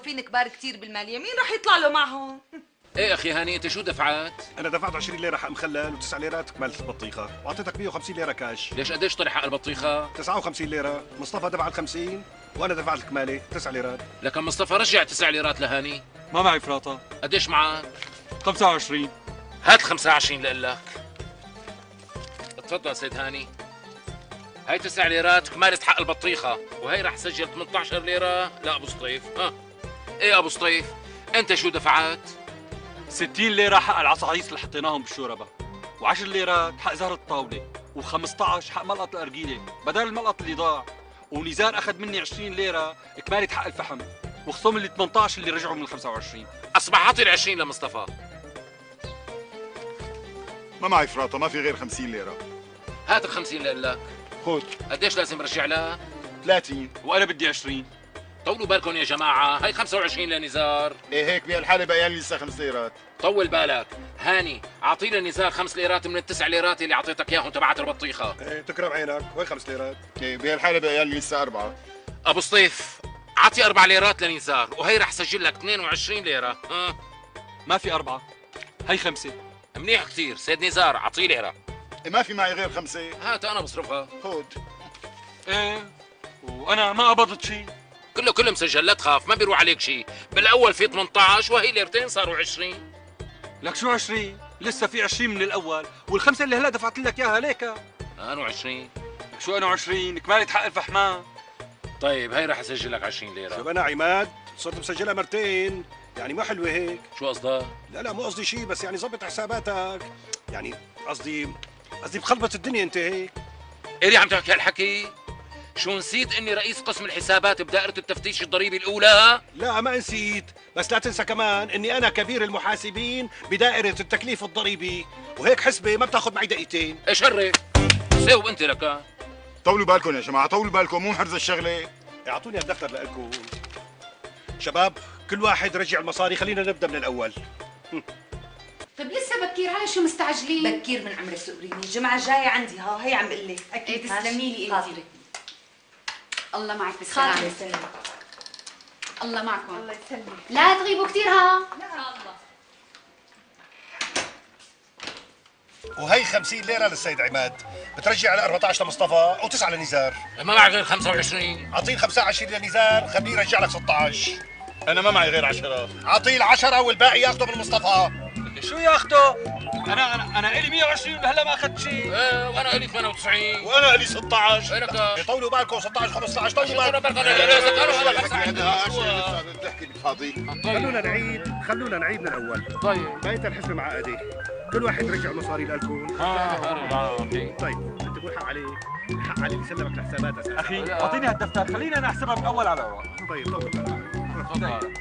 موظفين كبار كتير بالماليه، مين رح يطلع له معهم؟ ايه اخي هاني، انت شو دفعت؟ انا دفعت 20 ليره حق مخلل و9 ليرات كمالة البطيخه، واعطيتك 150 ليره كاش. ليش قديش طلع حق البطيخه؟ 59 ليره، مصطفى دفع ال50 وانا دفعت الكماله 9 ليرات. لكن مصطفى رجع 9 ليرات لهاني. ما معي فراطه. قديش معك؟ 25. هات 25 لك. تفضل سيد هاني، هاي 9 ليرات كمالة حق البطيخة، وهي رح سجل 18 ليرة لأبو سطيف. ها ايه أبو سطيف، أنت شو دفعت؟ 60 ليره حق العصاعيص اللي حطيناهم بالشوربه، و10 ليرات حق زهر الطاوله، و15 حق ملقط الأرجيلة بدل الملقط اللي ضاع، ونزار أخذ مني 20 ليرة كمالة حق الفحم، وخصوم اللي 18 اللي رجعوا من ال 25. أصبح عطي ال20 لمصطفى. ما معي فراطه، ما في غير 50 ليره. هات ال50 لك. خذ. قديش لازم رجع لك؟ 30. وأنا بدي 20. طولوا بالكم يا جماعة، هاي 25 لنزار. ايه هيك بهالحاله بقى لي لسه 5 ليرات. طول بالك، هاني أعطي لنزار 5 ليرات من ال9 ليرات اللي أعطيتك إياهم تبعت البطيخة. ايه تكرم عينك، وين 5 ليرات؟ ايه بهالحاله بقى لي لسه 4. أبو سطيف أعطي 4 ليرات لنزار، وهي رح سجل لك 22 ليرة. ها ما في 4، هي 5. منيح كثير، سيد نزار أعطيه ليرة. إيه ما في معي غير 5. هات أنا بصرفها. خذ. ايه وأنا ما قبضت شيء. كله مسجل، لا تخاف، ما بيروح عليك شيء. بالاول في 18 وهي ليرتين صاروا 20. لك شو 20؟ لسه في 20 من الاول، والخمسه اللي هلا دفعت لك اياها ليك. انا 20. لك شو انا 20 كمالة حق الفحمان. طيب هي راح اسجل لك 20 ليره. شوف انا عماد صرت مسجلها مرتين، يعني ما حلوه هيك. شو قصدك؟ لا مو قصدي شيء، بس يعني ظبط حساباتك، يعني قصدي بخلبط الدنيا انت هيك. إلي عم تحكي هالحكي؟ شو نسيت اني رئيس قسم الحسابات بدائرة التفتيش الضريبي الاولى؟ لا ما نسيت، بس لا تنسى كمان اني انا كبير المحاسبين بدائرة التكليف الضريبي، وهيك حسبة ما بتاخذ معي دقيقتين. ايش هرك؟ ساوب انت لك. طولوا بالكم يا جماعه، طولوا بالكم، مو محرز الشغله. اعطوني الدفتر لكم شباب، كل واحد رجع المصاري، خلينا نبدا من الاول. طيب لسه بكير، على شو مستعجلين؟ بكير من عمرك سقريني، الجمعة الجاية عندي هي عم بقول لك. اكيد تسلمي لي انت. الله معك الله بالسلامة. يسلمك. الله معكم. الله يسلمك. لا تغيبوا كثير ها. لا الله. وهي 50 ليرة للسيد عماد، بترجع على 14 لمصطفى و9 لنزار. ما معك غير 25. اعطيه 25 لنزار، خليه يرجع لك 16. انا ما معي غير 10. اعطيه ال10 والباقي ياخذه من مصطفى. شو ياخذه؟ انا الي 120 وهلا ما اخذت شيء. ايه وانا الي 98. وانا لي 16. وينك؟ طولوا بالكم 16 15، طولوا بالكم. بتحكي بفاضي. خلونا نعيد من الاول. طيب بقيت الحسبة معقدة، كل واحد رجع مصاري لكم. طيب انت تقول حق عليك، حق علي اللي سلمك الحسابات اساسا. اخي اعطيني هالدفتر، خلينا نحسبها من اول على اول. طيب طول بالك. تفضل.